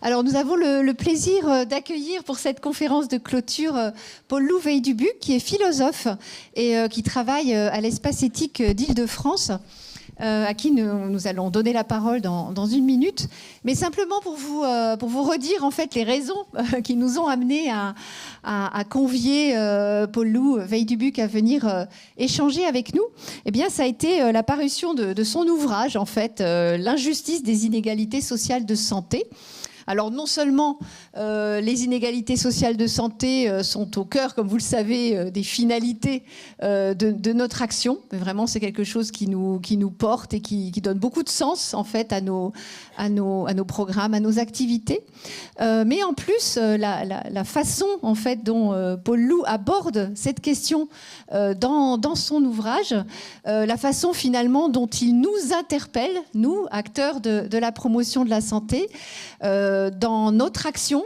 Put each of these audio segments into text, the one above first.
Alors, nous avons le plaisir d'accueillir pour cette conférence de clôture Paul-Loup Veille-Dubuc, qui est philosophe et qui travaille à l'Espace éthique d'Île-de-France, à qui nous allons donner la parole dans une minute. Mais simplement pour vous redire en fait les raisons qui nous ont amenés à convier Paul-Loup Veille-Dubuc à venir échanger avec nous. Eh bien, ça a été la parution de son ouvrage, en fait, L'injustice des inégalités sociales de santé. Alors non seulement les inégalités sociales de santé sont au cœur, comme vous le savez, des finalités de notre action, mais vraiment c'est quelque chose qui nous porte et qui donne beaucoup de sens en fait à nos programmes, à nos activités. Mais en plus la façon en fait dont Paul-Loup aborde cette question dans son ouvrage, la façon finalement dont il nous interpelle, nous acteurs de la promotion de la santé, dans notre action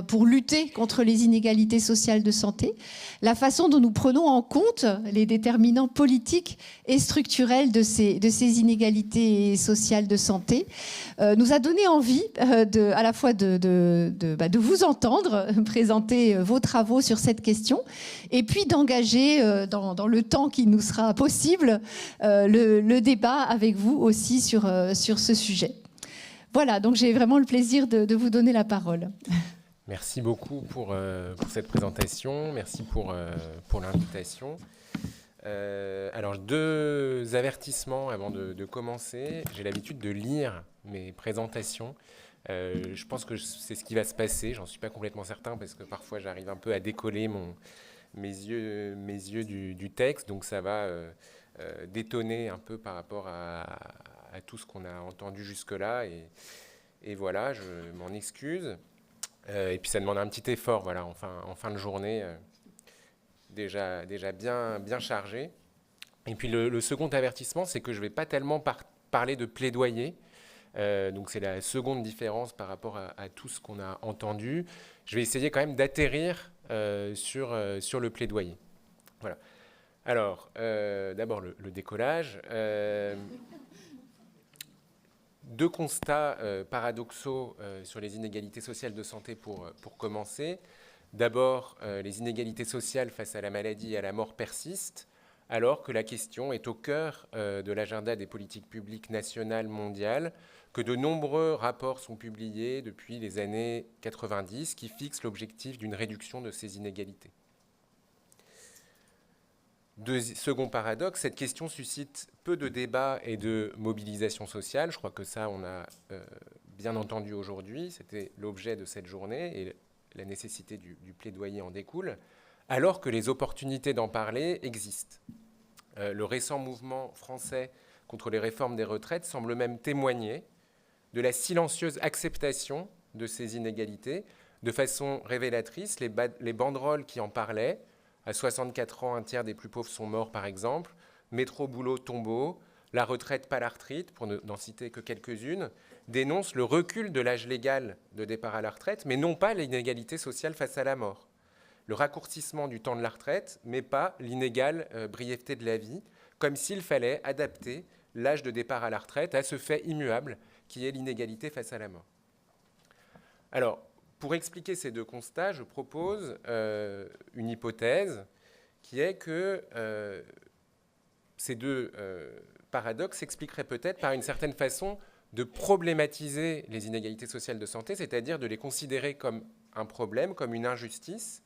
pour lutter contre les inégalités sociales de santé, la façon dont nous prenons en compte les déterminants politiques et structurels de ces inégalités sociales de santé, nous a donné envie à la fois de vous entendre présenter vos travaux sur cette question et puis d'engager dans le temps qui nous sera possible le débat avec vous aussi sur ce sujet. Voilà, donc j'ai vraiment le plaisir de vous donner la parole. Merci beaucoup pour cette présentation, merci pour l'invitation. Alors, 2 avertissements avant de commencer. J'ai l'habitude de lire mes présentations. Je pense que c'est ce qui va se passer, j'en suis pas complètement certain parce que parfois j'arrive un peu à décoller mes yeux du texte, donc ça va détonner un peu par rapport à tout ce qu'on a entendu jusque-là, et voilà, je m'en excuse. Et puis ça demande un petit effort, voilà, en fin de journée, déjà bien chargé. Et puis le second avertissement, c'est que je ne vais pas tellement parler de plaidoyer. Donc c'est la seconde différence par rapport à tout ce qu'on a entendu. Je vais essayer quand même d'atterrir sur le plaidoyer. Voilà. Alors, d'abord le décollage. 2 constats paradoxaux sur les inégalités sociales de santé pour commencer. D'abord, les inégalités sociales face à la maladie et à la mort persistent, alors que la question est au cœur de l'agenda des politiques publiques nationales, mondiales, que de nombreux rapports sont publiés depuis les années 90 qui fixent l'objectif d'une réduction de ces inégalités. Second paradoxe, cette question suscite peu de débats et de mobilisation sociale. Je crois que ça, on a bien entendu aujourd'hui. C'était l'objet de cette journée et la nécessité du plaidoyer en découle, alors que les opportunités d'en parler existent. Le récent mouvement français contre les réformes des retraites semble même témoigner de la silencieuse acceptation de ces inégalités. De façon révélatrice, les banderoles qui en parlaient, à 64 ans, un tiers des plus pauvres sont morts, par exemple. Métro, boulot, tombeau. La retraite, pas l'arthrite, pour n'en citer que quelques-unes, dénoncent le recul de l'âge légal de départ à la retraite, mais non pas l'inégalité sociale face à la mort. Le raccourcissement du temps de la retraite, mais pas l'inégale brièveté de la vie, comme s'il fallait adapter l'âge de départ à la retraite à ce fait immuable qui est l'inégalité face à la mort. Alors, pour expliquer ces 2 constats, je propose une hypothèse qui est que ces 2 paradoxes s'expliqueraient peut-être par une certaine façon de problématiser les inégalités sociales de santé, c'est-à-dire de les considérer comme un problème, comme une injustice,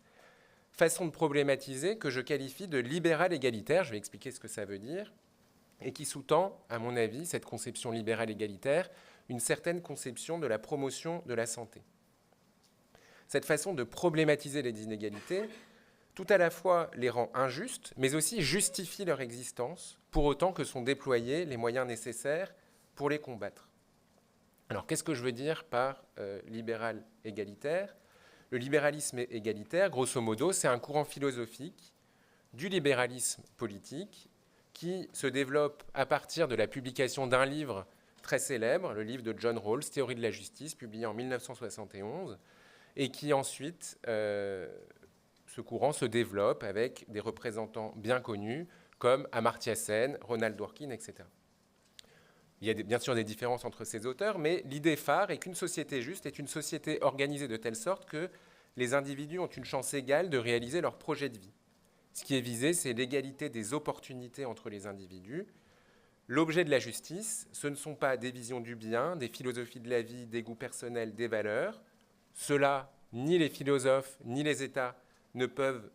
façon de problématiser que je qualifie de libérale égalitaire, je vais expliquer ce que ça veut dire, et qui sous-tend, à mon avis, cette conception libérale égalitaire, une certaine conception de la promotion de la santé. Cette façon de problématiser les inégalités, tout à la fois les rend injustes, mais aussi justifie leur existence, pour autant que sont déployés les moyens nécessaires pour les combattre. Alors, qu'est-ce que je veux dire par libéral égalitaire ? Le libéralisme égalitaire, grosso modo, c'est un courant philosophique du libéralisme politique qui se développe à partir de la publication d'un livre très célèbre, le livre de John Rawls, Théorie de la justice, publié en 1971, et qui ensuite, ce courant se développe avec des représentants bien connus comme Amartya Sen, Ronald Dworkin, etc. Il y a bien sûr des différences entre ces auteurs, mais l'idée phare est qu'une société juste est une société organisée de telle sorte que les individus ont une chance égale de réaliser leur projet de vie. Ce qui est visé, c'est l'égalité des opportunités entre les individus. L'objet de la justice, ce ne sont pas des visions du bien, des philosophies de la vie, des goûts personnels, des valeurs. Cela, ni les philosophes, ni les États ne peuvent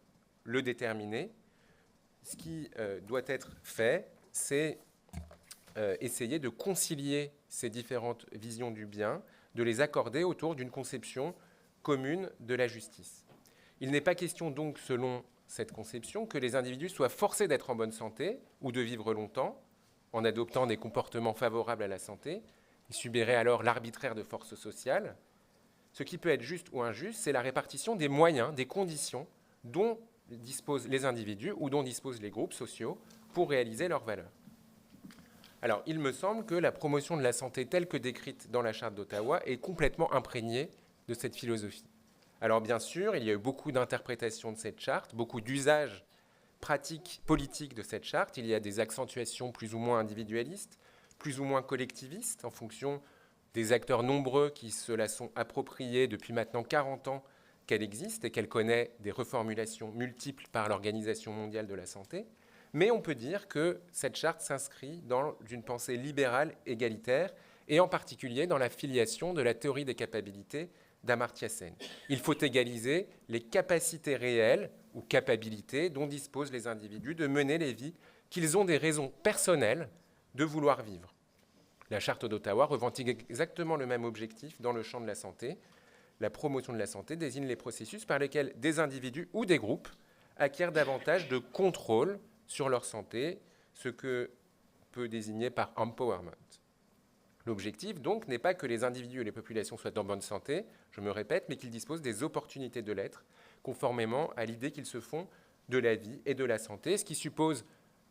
le déterminer. Ce qui doit être fait, c'est essayer de concilier ces différentes visions du bien, de les accorder autour d'une conception commune de la justice. Il n'est pas question donc, selon cette conception, que les individus soient forcés d'être en bonne santé ou de vivre longtemps en adoptant des comportements favorables à la santé. Ils subiraient alors l'arbitraire de forces sociales. Ce qui peut être juste ou injuste, c'est la répartition des moyens, des conditions dont disposent les individus ou dont disposent les groupes sociaux pour réaliser leurs valeurs. Alors, il me semble que la promotion de la santé telle que décrite dans la Charte d'Ottawa est complètement imprégnée de cette philosophie. Alors, bien sûr, il y a eu beaucoup d'interprétations de cette charte, beaucoup d'usages pratiques politiques de cette charte. Il y a des accentuations plus ou moins individualistes, plus ou moins collectivistes, en fonction des acteurs nombreux qui se la sont appropriés depuis maintenant 40 ans qu'elle existe et qu'elle connaît des reformulations multiples par l'Organisation mondiale de la santé. Mais on peut dire que cette charte s'inscrit dans une pensée libérale égalitaire et en particulier dans la filiation de la théorie des capacités d'Amartya Sen. Il faut égaliser les capacités réelles ou capabilités dont disposent les individus de mener les vies qu'ils ont des raisons personnelles de vouloir vivre. La Charte d'Ottawa revendique exactement le même objectif dans le champ de la santé. La promotion de la santé désigne les processus par lesquels des individus ou des groupes acquièrent davantage de contrôle sur leur santé, ce que peut désigner par empowerment. L'objectif, donc, n'est pas que les individus et les populations soient en bonne santé, je me répète, mais qu'ils disposent des opportunités de l'être, conformément à l'idée qu'ils se font de la vie et de la santé, ce qui suppose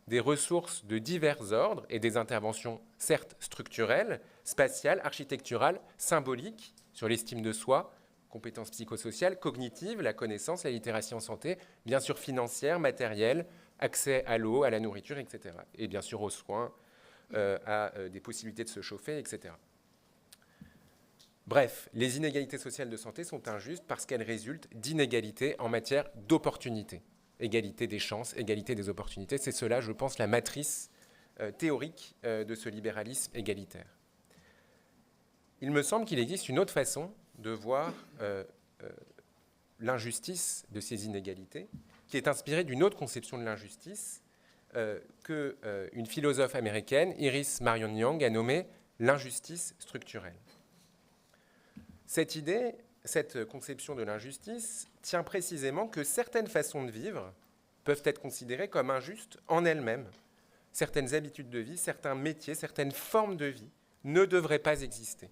des ressources de divers ordres et des interventions, certes structurelles, spatiales, architecturales, symboliques, sur l'estime de soi, compétences psychosociales, cognitives, la connaissance, la littératie en santé, bien sûr financières, matérielles, accès à l'eau, à la nourriture, etc. Et bien sûr aux soins, à des possibilités de se chauffer, etc. Bref, les inégalités sociales de santé sont injustes parce qu'elles résultent d'inégalités en matière d'opportunités. Égalité des chances, égalité des opportunités, c'est cela, je pense, la matrice théorique de ce libéralisme égalitaire. Il me semble qu'il existe une autre façon de voir l'injustice de ces inégalités, qui est inspirée d'une autre conception de l'injustice qu'une philosophe américaine, Iris Marion Young, a nommée l'injustice structurelle. Cette idée, cette conception de l'injustice, tient précisément que certaines façons de vivre peuvent être considérées comme injustes en elles-mêmes. Certaines habitudes de vie, certains métiers, certaines formes de vie ne devraient pas exister.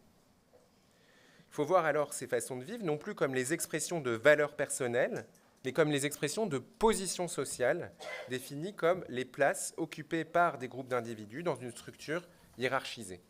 Il faut voir alors ces façons de vivre non plus comme les expressions de valeurs personnelles, mais comme les expressions de positions sociales définies comme les places occupées par des groupes d'individus dans une structure hiérarchisée.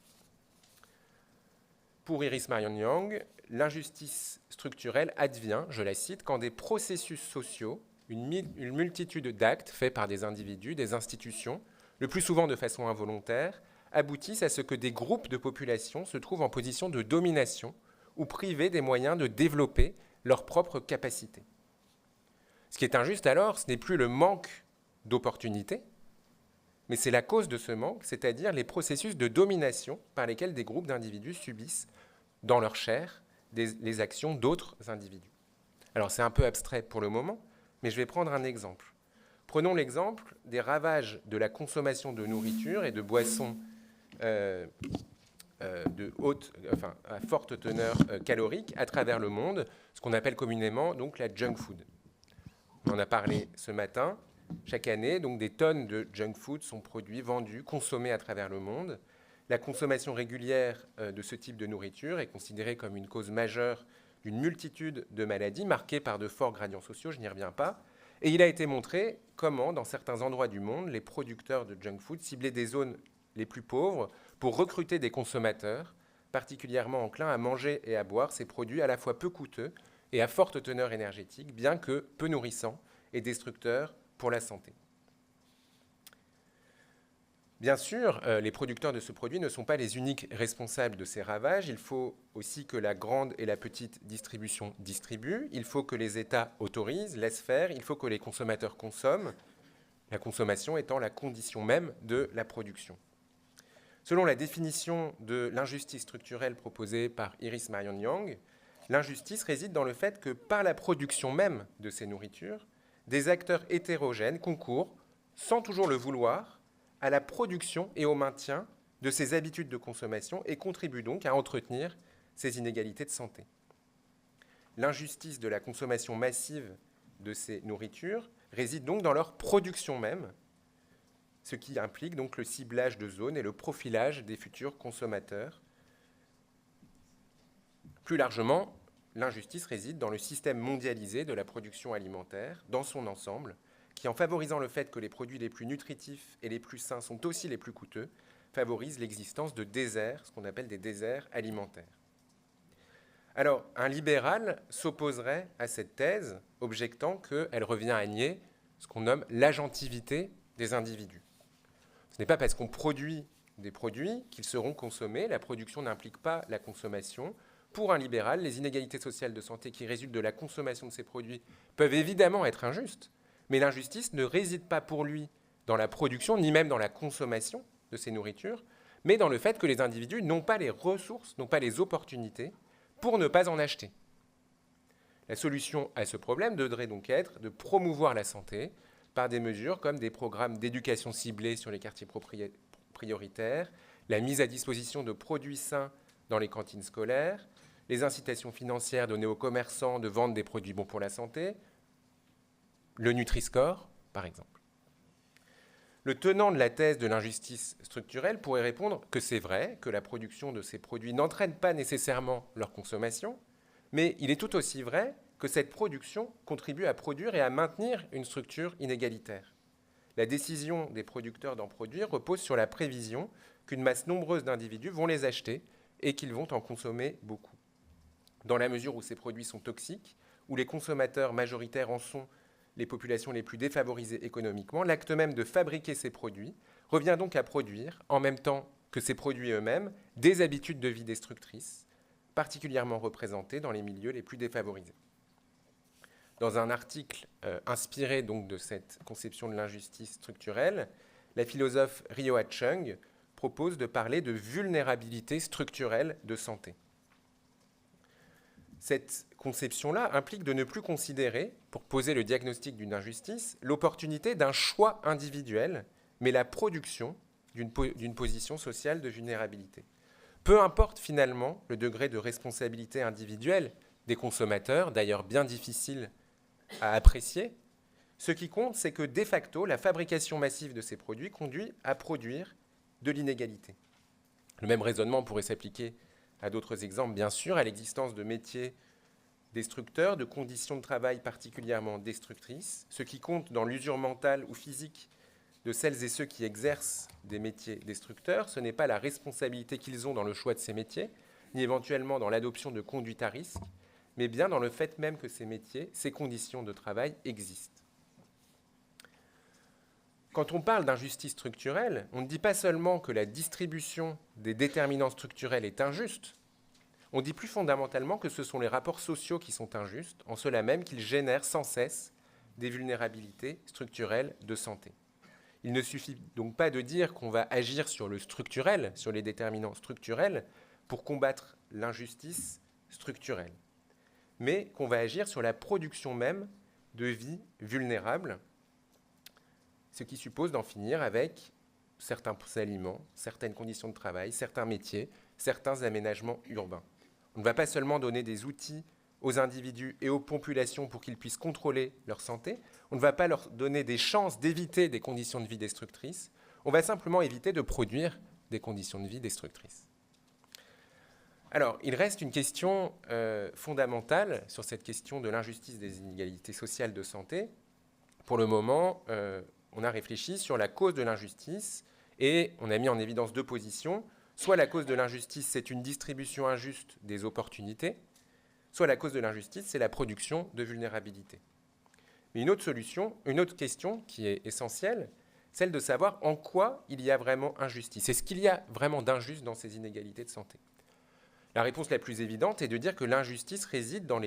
Pour Iris Marion Young, l'injustice structurelle advient, je la cite, quand des processus sociaux, une multitude d'actes faits par des individus, des institutions, le plus souvent de façon involontaire, aboutissent à ce que des groupes de population se trouvent en position de domination ou privés des moyens de développer leurs propres capacités. Ce qui est injuste alors, ce n'est plus le manque d'opportunités, mais c'est la cause de ce manque, c'est-à-dire les processus de domination par lesquels des groupes d'individus subissent dans leur chair les actions d'autres individus. Alors c'est un peu abstrait pour le moment, mais je vais prendre un exemple. Prenons l'exemple des ravages de la consommation de nourriture et de boissons à forte teneur calorique à travers le monde, ce qu'on appelle communément donc la junk food. On en a parlé ce matin. Chaque année, donc, des tonnes de junk food sont produits, vendus, consommés à travers le monde. La consommation régulière de ce type de nourriture est considérée comme une cause majeure d'une multitude de maladies marquées par de forts gradients sociaux, je n'y reviens pas. Et il a été montré comment, dans certains endroits du monde, les producteurs de junk food ciblaient des zones les plus pauvres pour recruter des consommateurs particulièrement enclins à manger et à boire ces produits à la fois peu coûteux et à forte teneur énergétique, bien que peu nourrissants et destructeurs pour la santé. Bien sûr, les producteurs de ce produit ne sont pas les uniques responsables de ces ravages. Il faut aussi que la grande et la petite distribution distribuent. Il faut que les États autorisent, laissent faire. Il faut que les consommateurs consomment. La consommation étant la condition même de la production. Selon la définition de l'injustice structurelle proposée par Iris Marion Young, l'injustice réside dans le fait que par la production même de ces nourritures, des acteurs hétérogènes concourent, sans toujours le vouloir, à la production et au maintien de ces habitudes de consommation et contribuent donc à entretenir ces inégalités de santé. L'injustice de la consommation massive de ces nourritures réside donc dans leur production même, ce qui implique donc le ciblage de zones et le profilage des futurs consommateurs. Plus largement, l'injustice réside dans le système mondialisé de la production alimentaire, dans son ensemble, qui, en favorisant le fait que les produits les plus nutritifs et les plus sains sont aussi les plus coûteux, favorise l'existence de déserts, ce qu'on appelle des déserts alimentaires. Alors, un libéral s'opposerait à cette thèse, objectant qu'elle revient à nier ce qu'on nomme l'agentivité des individus. Ce n'est pas parce qu'on produit des produits qu'ils seront consommés. La production n'implique pas la consommation. Pour un libéral, les inégalités sociales de santé qui résultent de la consommation de ces produits peuvent évidemment être injustes, mais l'injustice ne réside pas pour lui dans la production, ni même dans la consommation de ces nourritures, mais dans le fait que les individus n'ont pas les ressources, n'ont pas les opportunités pour ne pas en acheter. La solution à ce problème devrait donc être de promouvoir la santé par des mesures comme des programmes d'éducation ciblés sur les quartiers prioritaires, la mise à disposition de produits sains dans les cantines scolaires, les incitations financières données aux commerçants de vendre des produits bons pour la santé, le Nutri-Score, par exemple. Le tenant de la thèse de l'injustice structurelle pourrait répondre que c'est vrai que la production de ces produits n'entraîne pas nécessairement leur consommation, mais il est tout aussi vrai que cette production contribue à produire et à maintenir une structure inégalitaire. La décision des producteurs d'en produire repose sur la prévision qu'une masse nombreuse d'individus vont les acheter et qu'ils vont en consommer beaucoup. Dans la mesure où ces produits sont toxiques, où les consommateurs majoritaires en sont les populations les plus défavorisées économiquement, l'acte même de fabriquer ces produits revient donc à produire, en même temps que ces produits eux-mêmes, des habitudes de vie destructrices, particulièrement représentées dans les milieux les plus défavorisés. Dans un article inspiré donc de cette conception de l'injustice structurelle, la philosophe Ryoa Chung propose de parler de vulnérabilité structurelle de santé. Cette conception-là implique de ne plus considérer, pour poser le diagnostic d'une injustice, l'opportunité d'un choix individuel, mais la production d'une position sociale de vulnérabilité. Peu importe finalement le degré de responsabilité individuelle des consommateurs, d'ailleurs bien difficile à apprécier, ce qui compte, c'est que de facto, la fabrication massive de ces produits conduit à produire de l'inégalité. Le même raisonnement pourrait s'appliquer à d'autres exemples, bien sûr, à l'existence de métiers destructeurs, de conditions de travail particulièrement destructrices. Ce qui compte dans l'usure mentale ou physique de celles et ceux qui exercent des métiers destructeurs, ce n'est pas la responsabilité qu'ils ont dans le choix de ces métiers, ni éventuellement dans l'adoption de conduites à risque, mais bien dans le fait même que ces métiers, ces conditions de travail existent. Quand on parle d'injustice structurelle, on ne dit pas seulement que la distribution des déterminants structurels est injuste, on dit plus fondamentalement que ce sont les rapports sociaux qui sont injustes, en cela même qu'ils génèrent sans cesse des vulnérabilités structurelles de santé. Il ne suffit donc pas de dire qu'on va agir sur le structurel, sur les déterminants structurels, pour combattre l'injustice structurelle, mais qu'on va agir sur la production même de vies vulnérables, ce qui suppose d'en finir avec certains aliments, certaines conditions de travail, certains métiers, certains aménagements urbains. On ne va pas seulement donner des outils aux individus et aux populations pour qu'ils puissent contrôler leur santé, on ne va pas leur donner des chances d'éviter des conditions de vie destructrices, on va simplement éviter de produire des conditions de vie destructrices. Alors, il reste une question fondamentale sur cette question de l'injustice des inégalités sociales de santé. Pour le moment, on a réfléchi sur la cause de l'injustice et on a mis en évidence deux positions. Soit la cause de l'injustice, c'est une distribution injuste des opportunités, soit la cause de l'injustice, c'est la production de vulnérabilité. Mais une autre question qui est essentielle, celle de savoir en quoi il y a vraiment injustice. Est-ce qu'il y a vraiment d'injuste dans ces inégalités de santé? La réponse la plus évidente est de dire que l'injustice réside dans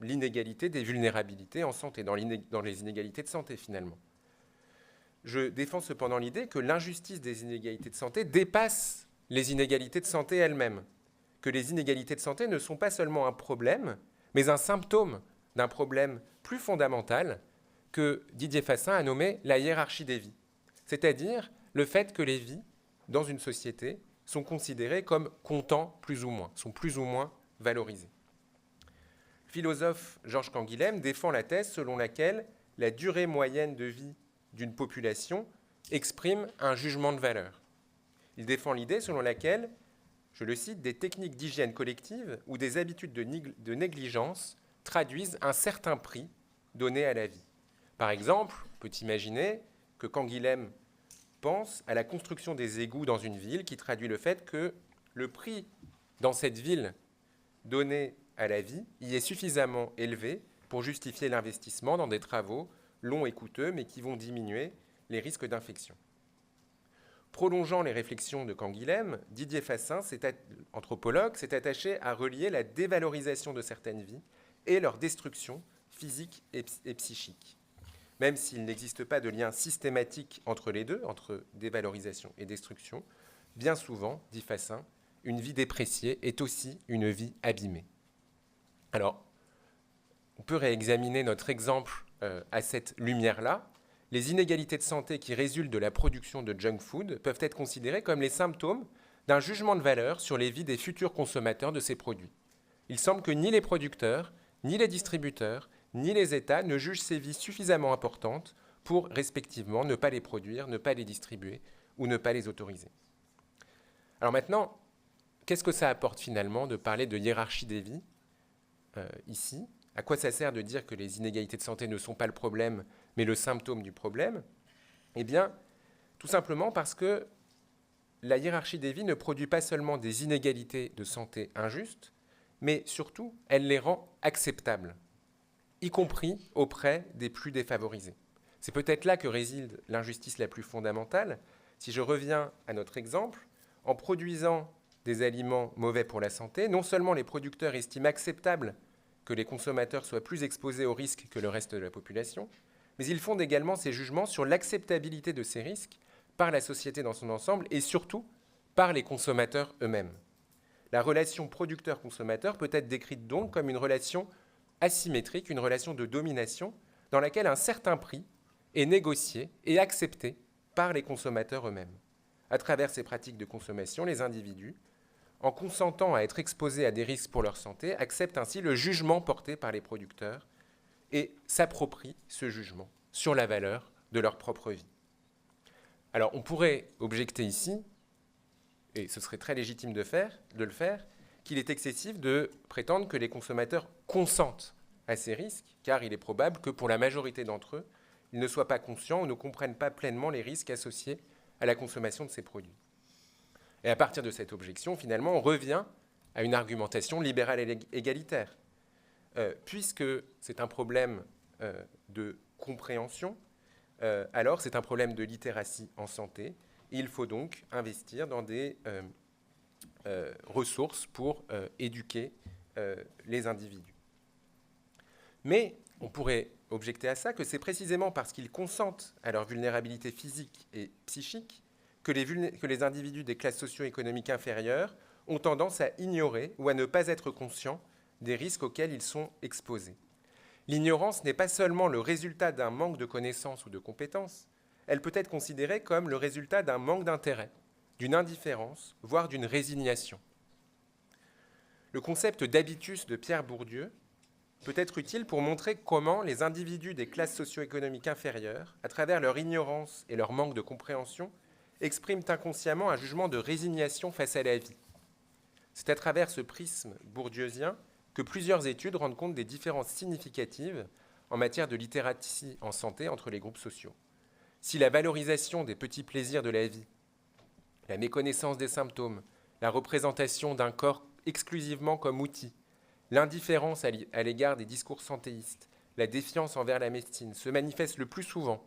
l'inégalité des vulnérabilités en santé, dans les inégalités de santé finalement. Je défends cependant l'idée que l'injustice des inégalités de santé dépasse les inégalités de santé elles-mêmes, que les inégalités de santé ne sont pas seulement un problème, mais un symptôme d'un problème plus fondamental que Didier Fassin a nommé la hiérarchie des vies, c'est-à-dire le fait que les vies, dans une société, sont considérées comme comptant plus ou moins, sont plus ou moins valorisées. Le philosophe Georges Canguilhem défend la thèse selon laquelle la durée moyenne de vie d'une population exprime un jugement de valeur. Il défend l'idée selon laquelle, je le cite, des techniques d'hygiène collective ou des habitudes de négligence traduisent un certain prix donné à la vie. Par exemple, on peut imaginer que Canguilhem pense à la construction des égouts dans une ville qui traduit le fait que le prix dans cette ville donné à la vie y est suffisamment élevé pour justifier l'investissement dans des travaux longs et coûteux, mais qui vont diminuer les risques d'infection. Prolongeant les réflexions de Canguilhem, Didier Fassin, anthropologue, s'est attaché à relier la dévalorisation de certaines vies et leur destruction physique et psychique. Même s'il n'existe pas de lien systématique entre les deux, entre dévalorisation et destruction, bien souvent, dit Fassin, une vie dépréciée est aussi une vie abîmée. Alors, on peut réexaminer notre exemple à cette lumière-là. Les inégalités de santé qui résultent de la production de junk food peuvent être considérées comme les symptômes d'un jugement de valeur sur les vies des futurs consommateurs de ces produits. Il semble que ni les producteurs, ni les distributeurs, ni les États ne jugent ces vies suffisamment importantes pour, respectivement, ne pas les produire, ne pas les distribuer ou ne pas les autoriser. Alors maintenant, qu'est-ce que ça apporte finalement de parler de hiérarchie des vies ici? À quoi ça sert de dire que les inégalités de santé ne sont pas le problème, mais le symptôme du problème? Eh bien, tout simplement parce que la hiérarchie des vies ne produit pas seulement des inégalités de santé injustes, mais surtout, elle les rend acceptables, y compris auprès des plus défavorisés. C'est peut-être là que réside l'injustice la plus fondamentale. Si je reviens à notre exemple, en produisant des aliments mauvais pour la santé, non seulement les producteurs estiment acceptable que les consommateurs soient plus exposés aux risques que le reste de la population, mais ils fondent également ces jugements sur l'acceptabilité de ces risques par la société dans son ensemble et surtout par les consommateurs eux-mêmes. La relation producteur-consommateur peut être décrite donc comme une relation asymétrique, une relation de domination dans laquelle un certain prix est négocié et accepté par les consommateurs eux-mêmes. À travers ces pratiques de consommation, les individus, en consentant à être exposés à des risques pour leur santé, acceptent ainsi le jugement porté par les producteurs et s'approprient ce jugement sur la valeur de leur propre vie. Alors, on pourrait objecter ici, et ce serait très légitime de le faire, qu'il est excessif de prétendre que les consommateurs consentent à ces risques, car il est probable que pour la majorité d'entre eux, ils ne soient pas conscients ou ne comprennent pas pleinement les risques associés à la consommation de ces produits. Et à partir de cette objection, finalement, on revient à une argumentation libérale et égalitaire. Puisque c'est un problème de compréhension, alors c'est un problème de littératie en santé. Il faut donc investir dans des ressources pour éduquer les individus. Mais on pourrait objecter à ça que c'est précisément parce qu'ils consentent à leur vulnérabilité physique et psychique que les individus des classes socio-économiques inférieures ont tendance à ignorer ou à ne pas être conscients des risques auxquels ils sont exposés. L'ignorance n'est pas seulement le résultat d'un manque de connaissances ou de compétences, elle peut être considérée comme le résultat d'un manque d'intérêt, d'une indifférence, voire d'une résignation. Le concept d'habitus de Pierre Bourdieu peut être utile pour montrer comment les individus des classes socio-économiques inférieures, à travers leur ignorance et leur manque de compréhension, expriment inconsciemment un jugement de résignation face à la vie. C'est à travers ce prisme bourdieusien que plusieurs études rendent compte des différences significatives en matière de littératie en santé entre les groupes sociaux. Si la valorisation des petits plaisirs de la vie, la méconnaissance des symptômes, la représentation d'un corps exclusivement comme outil, l'indifférence à l'égard des discours santéistes, la défiance envers la médecine se manifestent le plus souvent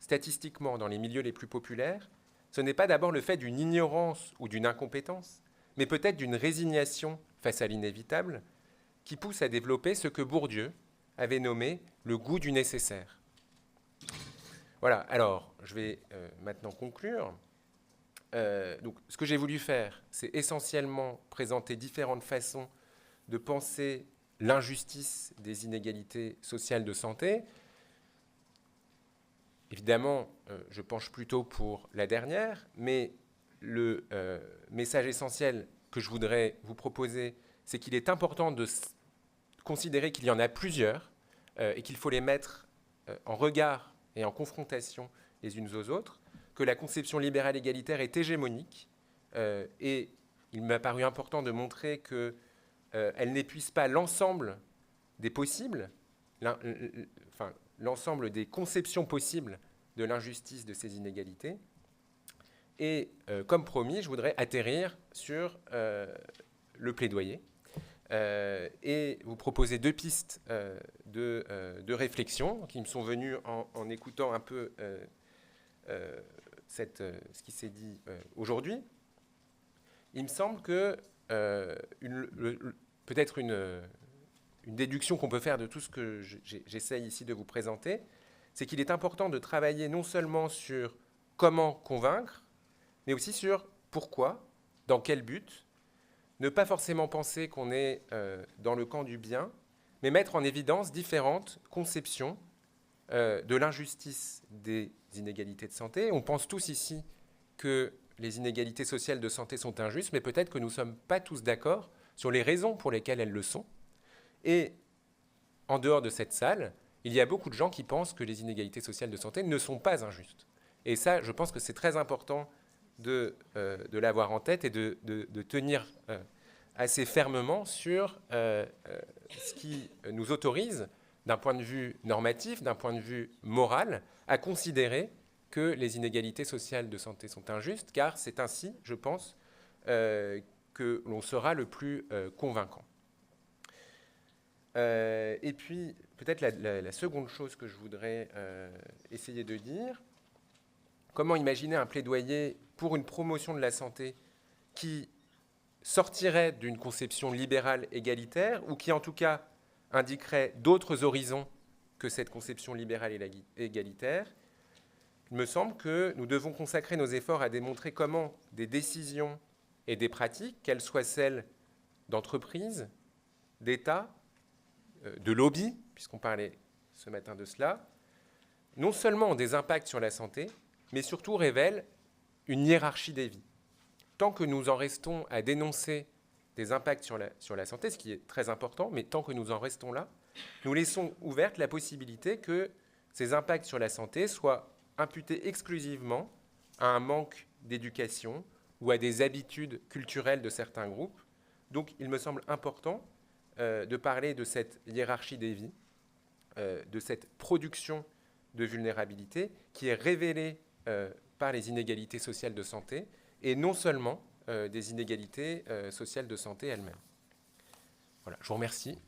statistiquement dans les milieux les plus populaires, ce n'est pas d'abord le fait d'une ignorance ou d'une incompétence, mais peut-être d'une résignation face à l'inévitable, qui pousse à développer ce que Bourdieu avait nommé le goût du nécessaire. Voilà, alors je vais maintenant conclure. Donc, ce que j'ai voulu faire, c'est essentiellement présenter différentes façons de penser l'injustice des inégalités sociales de santé. Évidemment, je penche plutôt pour la dernière, mais le message essentiel que je voudrais vous proposer, c'est qu'il est important de considérer qu'il y en a plusieurs et qu'il faut les mettre en regard et en confrontation les unes aux autres, que la conception libérale égalitaire est hégémonique et il m'a paru important de montrer qu'elle n'épuise pas l'ensemble des possibles, l'ensemble des conceptions possibles de l'injustice de ces inégalités. Et comme promis, je voudrais atterrir sur le plaidoyer et vous proposer 2 pistes de réflexion qui me sont venues en écoutant un peu ce qui s'est dit aujourd'hui. Il me semble que peut-être une déduction qu'on peut faire de tout ce que j'essaye ici de vous présenter, c'est qu'il est important de travailler non seulement sur comment convaincre, mais aussi sur pourquoi, dans quel but, ne pas forcément penser qu'on est dans le camp du bien, mais mettre en évidence différentes conceptions de l'injustice des inégalités de santé. On pense tous ici que les inégalités sociales de santé sont injustes, mais peut-être que nous ne sommes pas tous d'accord sur les raisons pour lesquelles elles le sont. Et en dehors de cette salle, il y a beaucoup de gens qui pensent que les inégalités sociales de santé ne sont pas injustes. Et ça, je pense que c'est très important de l'avoir en tête et de tenir assez fermement sur ce qui nous autorise, d'un point de vue normatif, d'un point de vue moral, à considérer que les inégalités sociales de santé sont injustes, car c'est ainsi, je pense, que l'on sera le plus convaincant. Et puis, peut-être la seconde chose que je voudrais essayer de dire, comment imaginer un plaidoyer pour une promotion de la santé qui sortirait d'une conception libérale égalitaire, ou qui en tout cas indiquerait d'autres horizons que cette conception libérale et égalitaire. Il me semble que nous devons consacrer nos efforts à démontrer comment des décisions et des pratiques, qu'elles soient celles d'entreprises, d'État, de lobby, puisqu'on parlait ce matin de cela, non seulement ont des impacts sur la santé, mais surtout révèlent une hiérarchie des vies. Tant que nous en restons à dénoncer des impacts sur la santé, ce qui est très important, mais tant que nous en restons là, nous laissons ouverte la possibilité que ces impacts sur la santé soient imputés exclusivement à un manque d'éducation ou à des habitudes culturelles de certains groupes. Donc il me semble important de parler de cette hiérarchie des vies, de cette production de vulnérabilité qui est révélée par les inégalités sociales de santé et non seulement des inégalités sociales de santé elles-mêmes. Voilà, je vous remercie.